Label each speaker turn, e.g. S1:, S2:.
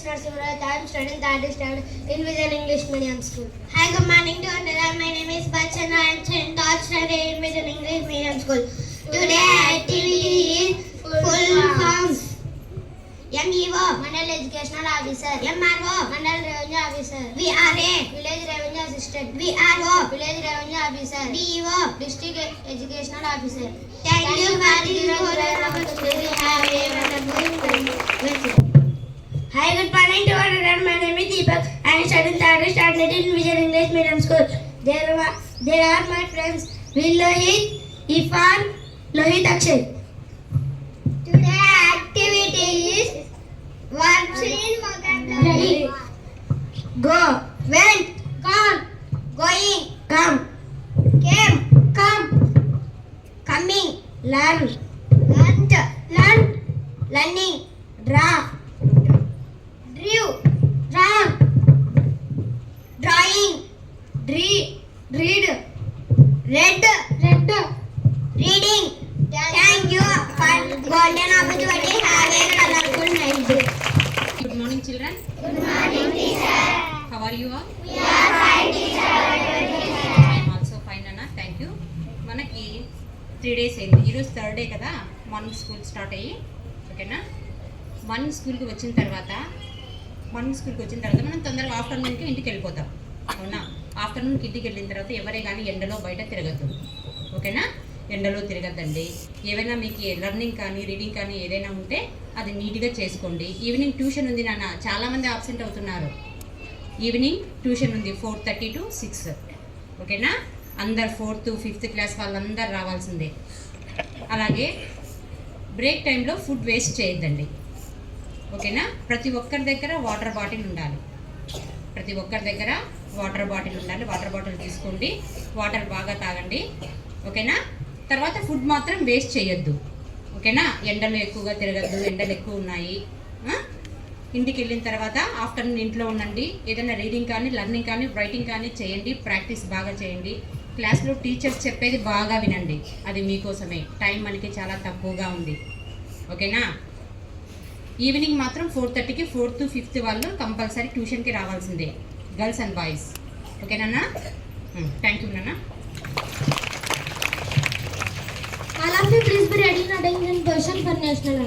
S1: Narasimhan. I am studying third standard in Vision English Medium School. Hi, good morning to all. My name is Bachchan. I am studying third standard in Vision English Medium School. Today activity is full forms. MEO, Mandal Educational Officer. MRO, Mandal Revenue Officer. VRA, Village Revenue Assistant. VRO, Village Revenue Officer. DEO, District Educational Officer. Thank you for this opportunity. Have a wonderful day. Hi, good morning to all. My name is Deepak. I am studying third standard in Vision English Medium School. There are my friends Will Lohit, Ifan, Lohit Akshay. Today activity is words in vocabulary. Go, went, gone, going, come, came, come, coming, learn, learnt, learned, learning, draw, drew, drawn, drawing, read, read, read, reading. Thank you for golden opportunity. Have a colorful night day.
S2: Good morning, children.
S1: Good morning, teacher.
S2: How are you all?
S1: We are fine, teacher.
S2: I am also fine, Anna. Thank you. మనకి 3 days అయింది. ఈరోజు third day కదా, morning school start అయ్యి, ఓకేనా? Morning స్కూల్కి వచ్చిన తర్వాత మనం తొందరగా ఆఫ్టర్నూన్కి ఇంటికి వెళ్ళిపోతాం, అవునా? ఆఫ్టర్నూన్కి ఇంటికి వెళ్ళిన తర్వాత ఎవరే కానీ ఎండలో బయట తిరగద్దు, ఓకేనా? ఎండలో తిరగద్దండి. ఏవైనా మీకు లెర్నింగ్ కానీ రీడింగ్ కానీ ఏదైనా ఉంటే అది నీట్గా చేసుకోండి. ఈవినింగ్ ట్యూషన్ ఉంది నాన్న, చాలామంది ఆబ్సెంట్ అవుతున్నారు. ఈవినింగ్ ట్యూషన్ ఉంది 4:30 to 6, ఓకేనా? అందరు 4th to 5th క్లాస్ వాళ్ళందరూ రావాల్సిందే. అలాగే బ్రేక్ టైంలో ఫుడ్ వేస్ట్ చేయొద్దండి, ఓకేనా? ప్రతి ఒక్కరి దగ్గర వాటర్ బాటిల్ ఉండాలి. వాటర్ బాటిల్ తీసుకోండి, వాటర్ బాగా తాగండి, ఓకేనా? తర్వాత ఫుడ్ మాత్రం వేస్ట్ చేయొద్దు, ఓకేనా? ఎండలు ఎక్కువగా తిరగద్దు, ఎండలు ఎక్కువ ఉన్నాయి. ఇంటికి వెళ్ళిన తర్వాత ఆఫ్టర్నూన్ ఇంట్లో ఉండండి. ఏదైనా రీడింగ్ కానీ లెర్నింగ్ కానీ రైటింగ్ కానీ చేయండి, ప్రాక్టీస్ బాగా చేయండి. క్లాస్లో టీచర్స్ చెప్పేది బాగా వినండి, అది మీకోసమే. టైం మనకి చాలా తక్కువగా ఉంది, ఓకేనా? ఈవినింగ్ మాత్రం 4:30కి 4th to 5th వాళ్ళు కంపల్సరీ ట్యూషన్కి రావాల్సిందే, గర్ల్స్ అండ్ బాయ్స్, ఓకేనా? థ్యాంక్ యూ నాన్న.
S1: All of you please be ready in attention position for national.